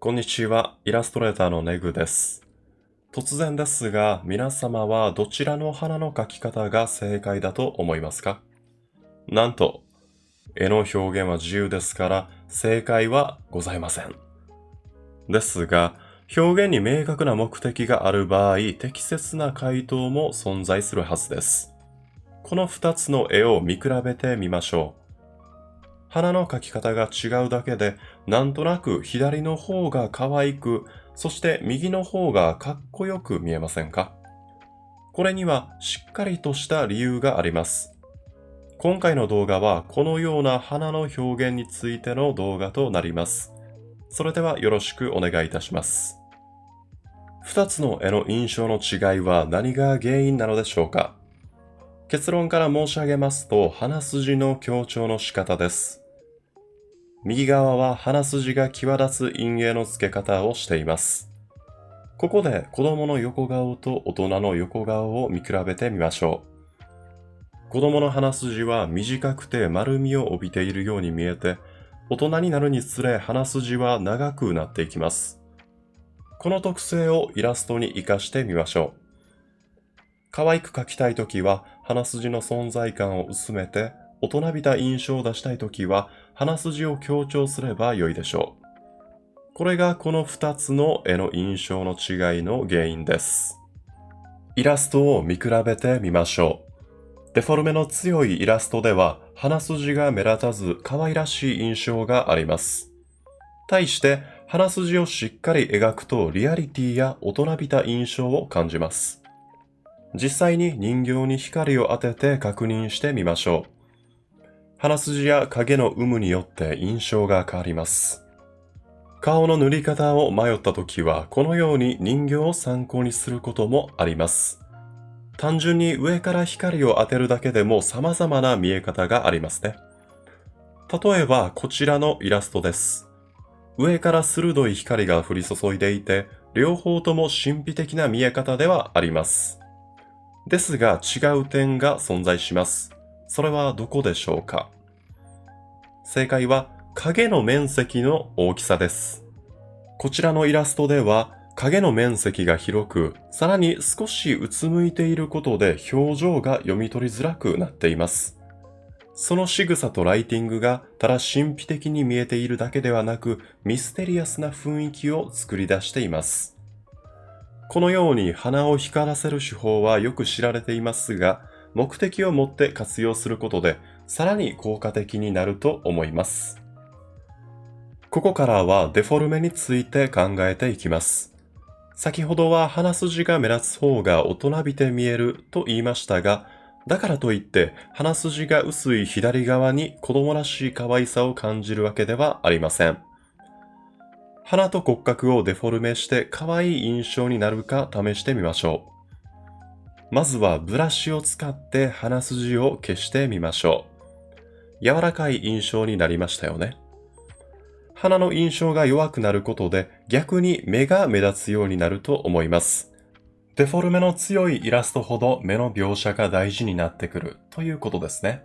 こんにちは、イラストレーターのネグです。突然ですが、皆様はどちらの花の描き方が正解だと思いますか？なんと、絵の表現は自由ですから、正解はございません。ですが、表現に明確な目的がある場合、適切な回答も存在するはずです。この2つの絵を見比べてみましょう。花の描き方が違うだけで、なんとなく左の方が可愛く、そして右の方がかっこよく見えませんか？これにはしっかりとした理由があります。今回の動画はこのような花の表現についての動画となります。それではよろしくお願いいたします。2つの絵の印象の違いは何が原因なのでしょうか？結論から申し上げますと、鼻筋の強調の仕方です。右側は鼻筋が際立つ陰影の付け方をしています。ここで子供の横顔と大人の横顔を見比べてみましょう。子供の鼻筋は短くて丸みを帯びているように見えて、大人になるにつれ鼻筋は長くなっていきます。この特性をイラストに活かしてみましょう。可愛く描きたいときは鼻筋の存在感を薄めて、大人びた印象を出したいときは鼻筋を強調すれば良いでしょう。これがこの2つの絵の印象の違いの原因です。イラストを見比べてみましょう。デフォルメの強いイラストでは鼻筋が目立たず可愛らしい印象があります。対して鼻筋をしっかり描くとリアリティや大人びた印象を感じます。実際に人形に光を当てて確認してみましょう。鼻筋や影の有無によって印象が変わります。顔の塗り方を迷った時は、このように人形を参考にすることもあります。単純に上から光を当てるだけでも様々な見え方がありますね。例えばこちらのイラストです。上から鋭い光が降り注いでいて、両方とも神秘的な見え方ではあります。ですが違う点が存在します。それはどこでしょうか？正解は影の面積の大きさです。こちらのイラストでは影の面積が広く、さらに少しうつむいていることで表情が読み取りづらくなっています。その仕草とライティングがただ神秘的に見えているだけではなく、ミステリアスな雰囲気を作り出しています。このように鼻を光らせる手法はよく知られていますが、目的を持って活用することでさらに効果的になると思います。ここからはデフォルメについて考えていきます。先ほどは鼻筋が目立つ方が大人びて見えると言いましたが、だからといって鼻筋が薄い左側に子供らしい可愛さを感じるわけではありません。鼻と骨格をデフォルメして可愛い印象になるか試してみましょう。まずはブラシを使って鼻筋を消してみましょう。柔らかい印象になりましたよね。鼻の印象が弱くなることで逆に目が目立つようになると思います。デフォルメの強いイラストほど目の描写が大事になってくるということですね。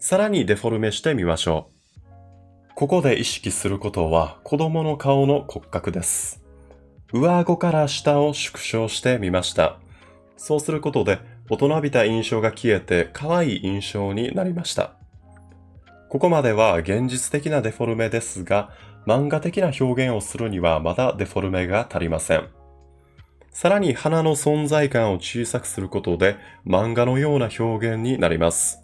さらにデフォルメしてみましょう。ここで意識することは子供の顔の骨格です。上顎から下を縮小してみました。そうすることで大人びた印象が消えて可愛い印象になりました。ここまでは現実的なデフォルメですが、漫画的な表現をするにはまだデフォルメが足りません。さらに鼻の存在感を小さくすることで漫画のような表現になります。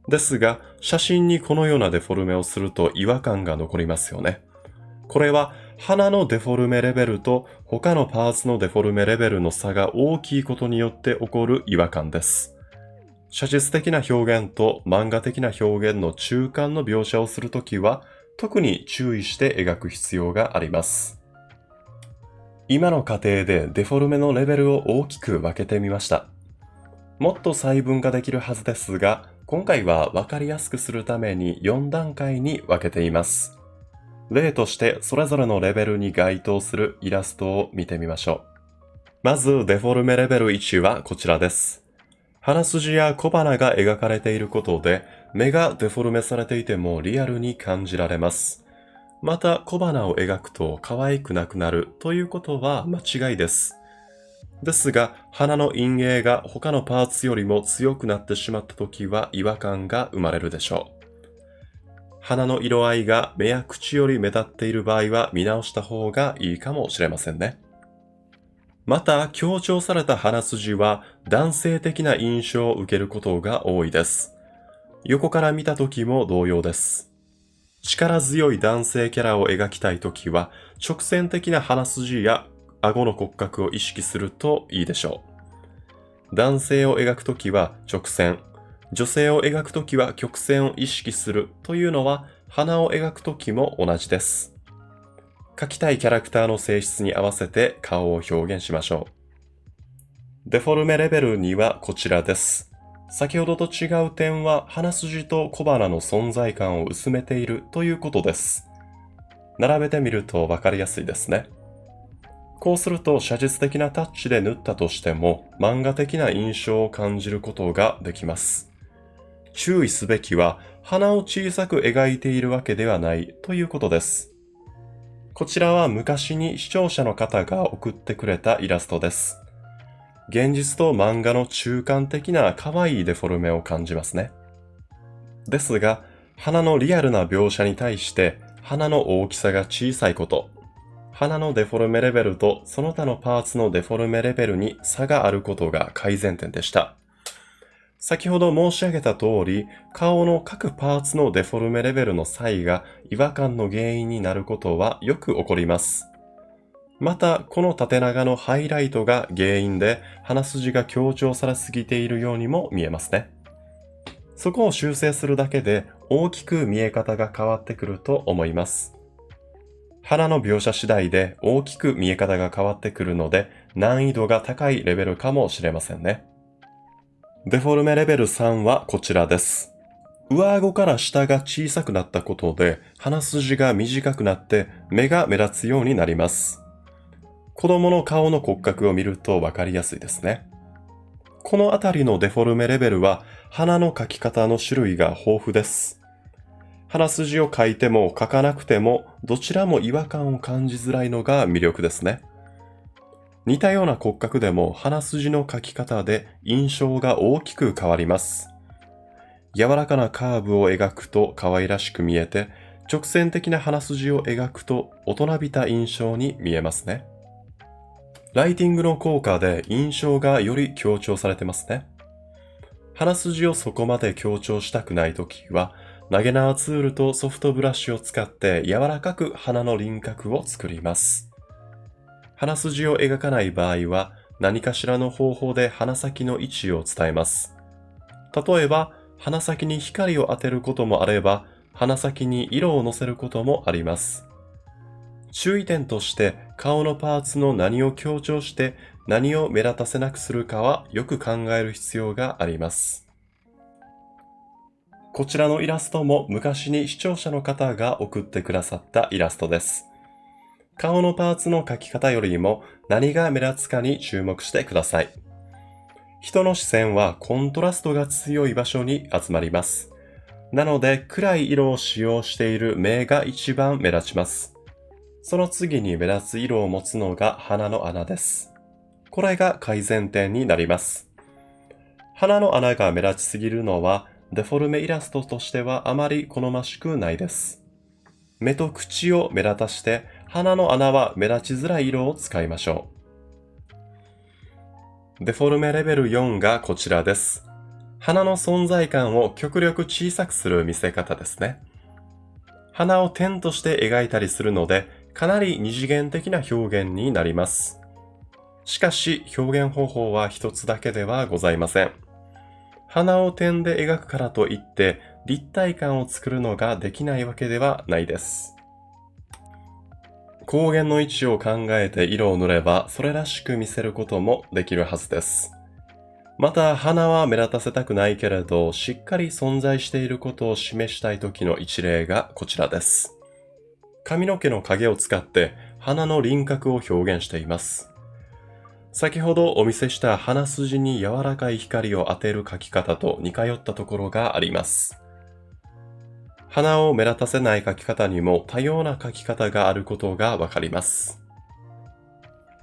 ですが、写真にこのようなデフォルメをすると違和感が残りますよね。これは鼻のデフォルメレベルと他のパーツのデフォルメレベルの差が大きいことによって起こる違和感です。写実的な表現と漫画的な表現の中間の描写をするときは、特に注意して描く必要があります。今の過程でデフォルメのレベルを大きく分けてみました。もっと細分化できるはずですが、今回は分かりやすくするために4段階に分けています。例としてそれぞれのレベルに該当するイラストを見てみましょう。まずデフォルメレベル1はこちらです。鼻筋や小鼻が描かれていることで、目がデフォルメされていてもリアルに感じられます。また小花を描くと可愛くなくなるということは間違いです。ですが、花の陰影が他のパーツよりも強くなってしまったときは違和感が生まれるでしょう。花の色合いが目や口より目立っている場合は見直した方がいいかもしれませんね。また、強調された鼻筋は男性的な印象を受けることが多いです。横から見た時も同様です。力強い男性キャラを描きたいときは、直線的な鼻筋や顎の骨格を意識するといいでしょう。男性を描くときは直線、女性を描くときは曲線を意識するというのは、鼻を描くときも同じです。描きたいキャラクターの性質に合わせて顔を表現しましょう。デフォルメレベル2はこちらです。先ほどと違う点は鼻筋と小鼻の存在感を薄めているということです。並べてみるとわかりやすいですね。こうすると写実的なタッチで塗ったとしても漫画的な印象を感じることができます。注意すべきは鼻を小さく描いているわけではないということです。こちらは昔に視聴者の方が送ってくれたイラストです。現実と漫画の中間的な可愛いデフォルメを感じますね。ですが、鼻のリアルな描写に対して鼻の大きさが小さいこと、鼻のデフォルメレベルとその他のパーツのデフォルメレベルに差があることが改善点でした。先ほど申し上げた通り、顔の各パーツのデフォルメレベルの差異が違和感の原因になることはよく起こります。また、この縦長のハイライトが原因で鼻筋が強調されすぎているようにも見えますね。そこを修正するだけで大きく見え方が変わってくると思います。鼻の描写次第で大きく見え方が変わってくるので難易度が高いレベルかもしれませんね。デフォルメレベル3はこちらです。上顎から下が小さくなったことで鼻筋が短くなって目が目立つようになります。子供の顔の骨格を見るとわかりやすいですね。このあたりのデフォルメレベルは鼻の描き方の種類が豊富です。鼻筋を描いても描かなくてもどちらも違和感を感じづらいのが魅力ですね。似たような骨格でも鼻筋の描き方で印象が大きく変わります。柔らかなカーブを描くと可愛らしく見えて、直線的な鼻筋を描くと大人びた印象に見えますね。ライティングの効果で印象がより強調されてますね。鼻筋をそこまで強調したくないときは、投げ縄ツールとソフトブラシを使って柔らかく鼻の輪郭を作ります。鼻筋を描かない場合は、何かしらの方法で鼻先の位置を伝えます。例えば、鼻先に光を当てることもあれば、鼻先に色をのせることもあります。注意点として、顔のパーツの何を強調して何を目立たせなくするかはよく考える必要があります。こちらのイラストも昔に視聴者の方が送ってくださったイラストです。顔のパーツの描き方よりも何が目立つかに注目してください。人の視線はコントラストが強い場所に集まります。なので暗い色を使用している目が一番目立ちます。その次に目立つ色を持つのが鼻の穴です。これが改善点になります。鼻の穴が目立ちすぎるのはデフォルメイラストとしてはあまり好ましくないです。目と口を目立たして鼻の穴は目立ちづらい色を使いましょう。デフォルメレベル4がこちらです。鼻の存在感を極力小さくする見せ方ですね。鼻を点として描いたりするので、かなり二次元的な表現になります。しかし、表現方法は一つだけではございません。鼻を点で描くからといって、立体感を作るのができないわけではないです。光源の位置を考えて色を塗れば、それらしく見せることもできるはずです。また、鼻は目立たせたくないけれど、しっかり存在していることを示したい時の一例がこちらです。髪の毛の影を使って鼻の輪郭を表現しています。先ほどお見せした鼻筋に柔らかい光を当てる描き方と似通ったところがあります。鼻を目立たせない描き方にも多様な描き方があることがわかります。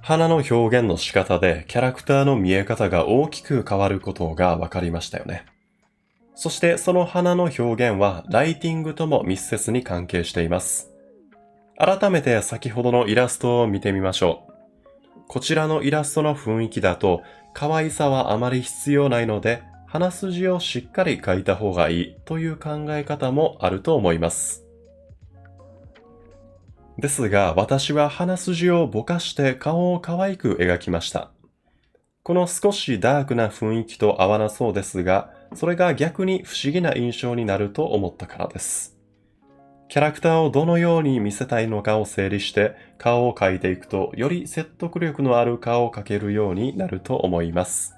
鼻の表現の仕方でキャラクターの見え方が大きく変わることがわかりましたよね。そしてその鼻の表現はライティングとも密接に関係しています。改めて先ほどのイラストを見てみましょう。こちらのイラストの雰囲気だと可愛さはあまり必要ないので、鼻筋をしっかり描いた方がいいという考え方もあると思います。ですが私は鼻筋をぼかして顔を可愛く描きました。この少しダークな雰囲気と合わなそうですが、それが逆に不思議な印象になると思ったからです。キャラクターをどのように見せたいのかを整理して顔を描いていくと、より説得力のある顔を描けるようになると思います。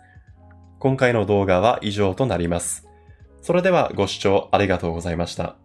今回の動画は以上となります。それではご視聴ありがとうございました。